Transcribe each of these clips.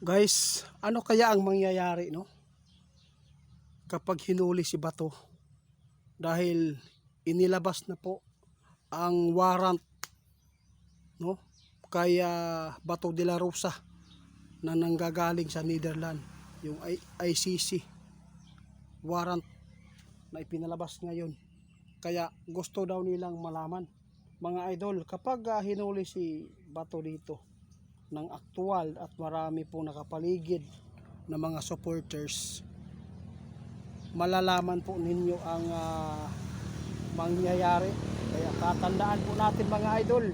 Guys, ano kaya ang mangyayari no kapag hinuli si Bato dahil inilabas na po ang warrant no kaya Bato de la Rosa na nanggagaling sa Netherlands, yung ICC warrant na ipinalabas ngayon. Kaya gusto daw nilang malaman mga idol kapag hinuli si Bato dito ng aktual at marami pong nakapaligid na mga supporters, malalaman po ninyo ang mangyayari. Kaya tatandaan po natin mga idol,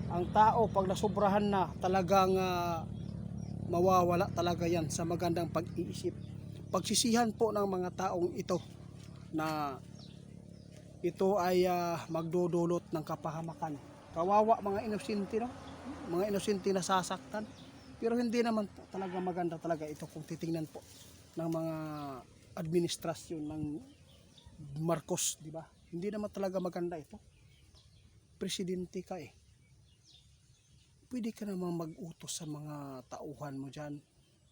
ang tao pag nasubrahan na talagang mawawala talaga yan sa magandang pag-iisip. Pagsisihan po ng mga taong ito na ito ay magdudulot ng kapahamakan. Kawawa mga inosente no? Mga inosente na sasaktan. Pero hindi naman po talaga maganda talaga ito kung titingnan po ng mga administrasyon ng Marcos, di ba? Hindi naman talaga maganda ito. Presidente ka eh. Pwede ka namang mag-utos sa mga tauhan mo dyan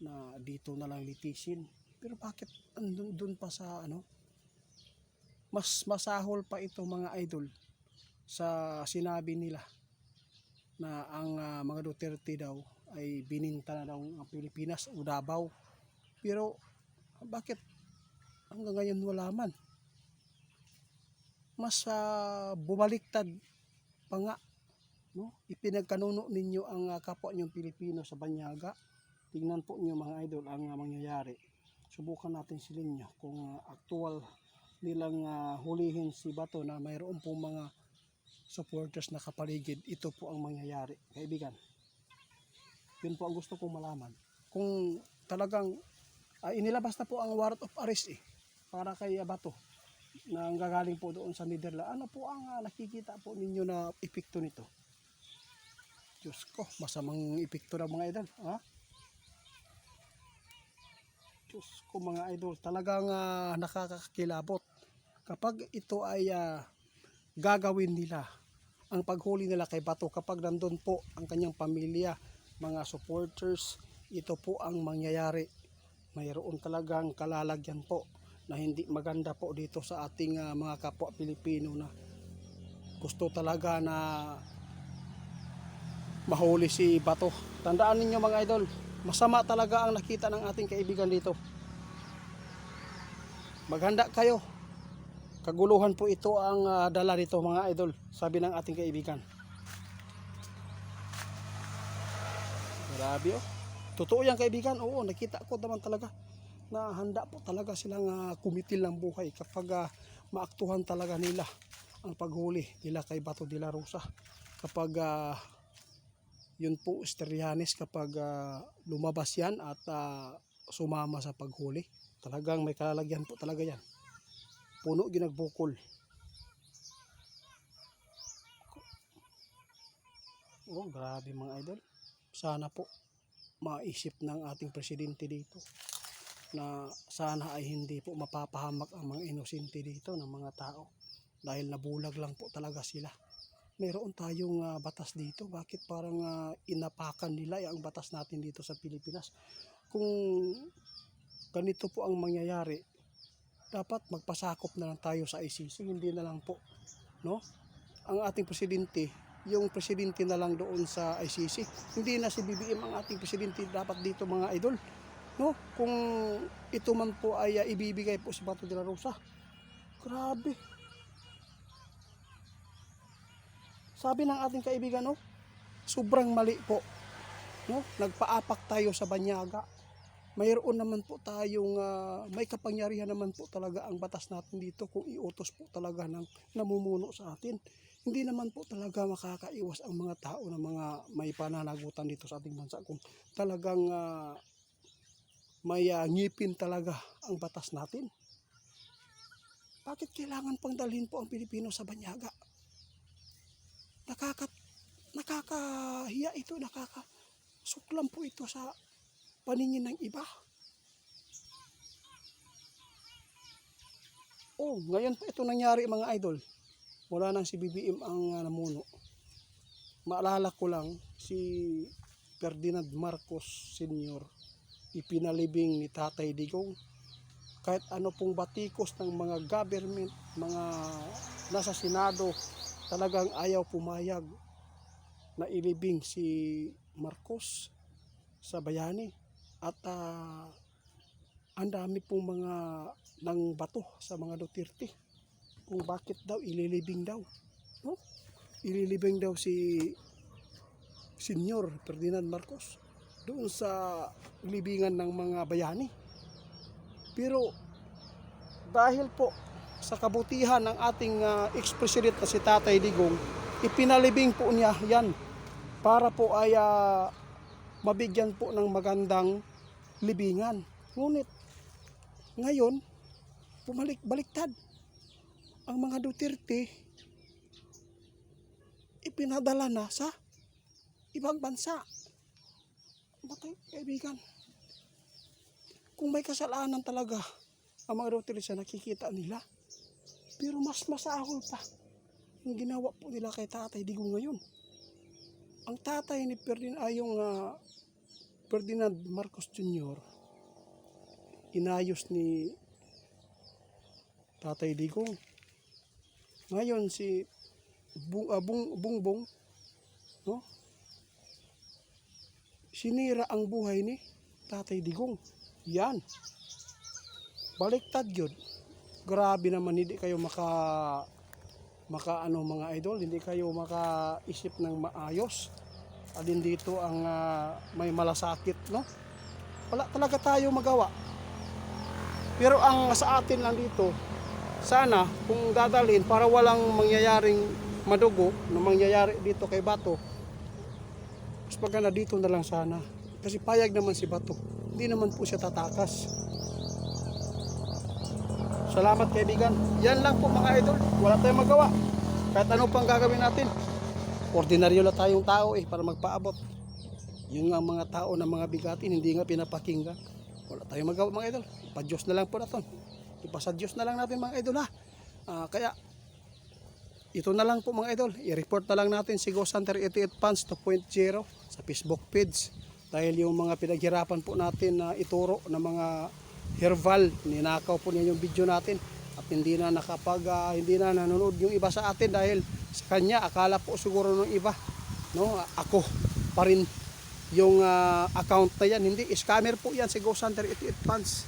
na dito na lang litisin. Pero bakit andun pa sa mas masahol pa ito mga idol sa sinabi nila na ang mga Duterte daw ay bininta na daw ang Pilipinas o Davao. Pero bakit hanggang ngayon wala man? Mas bumaliktad pa nga no? Ipinagkanuno ninyo ang kapwa niyong Pilipino sa banyaga. Tingnan po niyo mga idol ang mangyayari. Subukan natin silin nyo kung aktual nilang hulihin si Bato na mayroon po mga supporters na kapaligid. Ito po ang mangyayari, kaibigan. Yun po ang gusto kong malaman. Kung talagang inilabas na po ang warrant of arrest para kay Bato na gagaling po doon sa Netherlands, ano po ang nakikita po ninyo na epekto nito? Diyos ko, masamang epekto ng mga idol. Diyos ko mga idol, talagang nakakakilabot. Kapag ito ay gagawin nila, ang paghuli nila kay Bato, kapag nandun po ang kanyang pamilya, mga supporters, ito po ang mangyayari. Mayroon talagang kalalagyan po na hindi maganda po dito sa ating mga kapwa Pilipino na gusto talaga na mahuli si Bato. Tandaan ninyo mga idol, masama talaga ang nakita ng ating kaibigan dito. Maghanda kayo. Kaguluhan po ito ang dala dito mga idol, sabi ng ating kaibigan. Grabe oh. Totoo yan kaibigan, oo, nakita ko naman talaga na handa po talaga silang kumitil ng buhay kapag maaktuhan talaga nila ang paghuli nila kay Bato de la Rosa. Kapag yun po Steryanes, kapag lumabas yan at sumama sa paghuli, talagang may kalalagyan po talaga yan. Puno ginagbukol. Oh, grabe mga idol. Sana po maisip ng ating presidente dito na sana ay hindi po mapapahamak ang mga inosente dito ng mga tao dahil nabulag lang po talaga sila. Meron tayong batas dito, bakit parang inapakan nila ang batas natin dito sa Pilipinas? Kung ganito po ang mangyayari, dapat magpasakop na lang tayo sa ICC, hindi na lang po no ang ating presidente, yung presidente na lang doon sa ICC, hindi na si BBM ang ating presidente dapat dito mga idol no. Kung ito man po ay ibibigay po si Bato de la Rosa, grabe, sabi ng ating kaibigan no, sobrang mali po no. Nagpaapak tayo sa banyaga. Mayroon naman po tayong may kapangyarihan naman po talaga ang batas natin dito kung iutos po talaga ng namumuno sa atin. Hindi naman po talaga makakaiwas ang mga tao na mga may pananagutan dito sa ating bansa kung talagang may ngipin talaga ang batas natin. Bakit kailangan pang dalhin po ang Pilipino sa banyaga? Nakakahiya ito, nakakasuklam po ito sa paningin ng iba. Oh, ngayon po ito nangyari mga idol. Wala nang si BBM ang namuno. Maalala ko lang si Ferdinand Marcos Sr. ipinalibing ni Tatay Digong. Kahit ano pong batikos ng mga government, mga nasa Senado, talagang ayaw pumayag na ilibing si Marcos sa bayani. At ang dami pong mga nang bato sa mga Duterte kung bakit daw ililibing daw, no? Ililibing daw si Senyor Ferdinand Marcos doon sa libingan ng mga bayani. Pero dahil po sa kabutihan ng ating ex-president na si Tatay Digong, ipinalibing po niya yan para po ay mabigyan po ng magandang libingan. Ngunit ngayon, baliktad. Ang mga Duterte ipinadala na sa ibang bansa. Batay, kaibigan, kung may kasalanan talaga ang mga Duterte sa nakikita nila, pero mas masahol pa yung ginawa po nila kay Tatay Digong ngayon. Ang tatay ni Ferdinand Marcos Jr., inayos ni Tatay Digong. Ngayon si Bongbong, no? Sinira ang buhay ni Tatay Digong. Yan. Baliktad yun. Grabe naman, hindi kayo maka mga idol, hindi kayo makaisip ng maayos. Alin dito ang may malasakit, no? Wala talaga tayo magawa. Pero ang sa atin lang dito, sana kung dadalhin para walang mangyayaring madugo na mangyayari dito kay Bato, mas maganda dito na lang sana. Kasi payag naman si Bato, hindi naman po siya tatakas. Salamat kaibigan. Yan lang po mga idol. Wala tayong magawa. Kahit ano pang gagawin natin. Ordinaryo lang tayong tao para magpaabot. Yung nga mga tao na mga bigatin, hindi nga pinapakinggan. Wala tayong magawa mga idol. Pa-Diyos na lang po natin. Ipasa Diyos na lang natin mga idol ha. Kaya ito na lang po mga idol. I-report na lang natin si Ghost Hunter 88 Fans 2.0 sa Facebook page. Dahil yung mga pinaghirapan po natin na ituro na mga herbal, ninakaw po niya yung video natin at hindi na hindi na nanonood yung iba sa atin dahil sa kanya akala po siguro ng iba, no, ako pa rin yung account na yan. Hindi, scammer po yan si Ghost Hunter 88 Fans.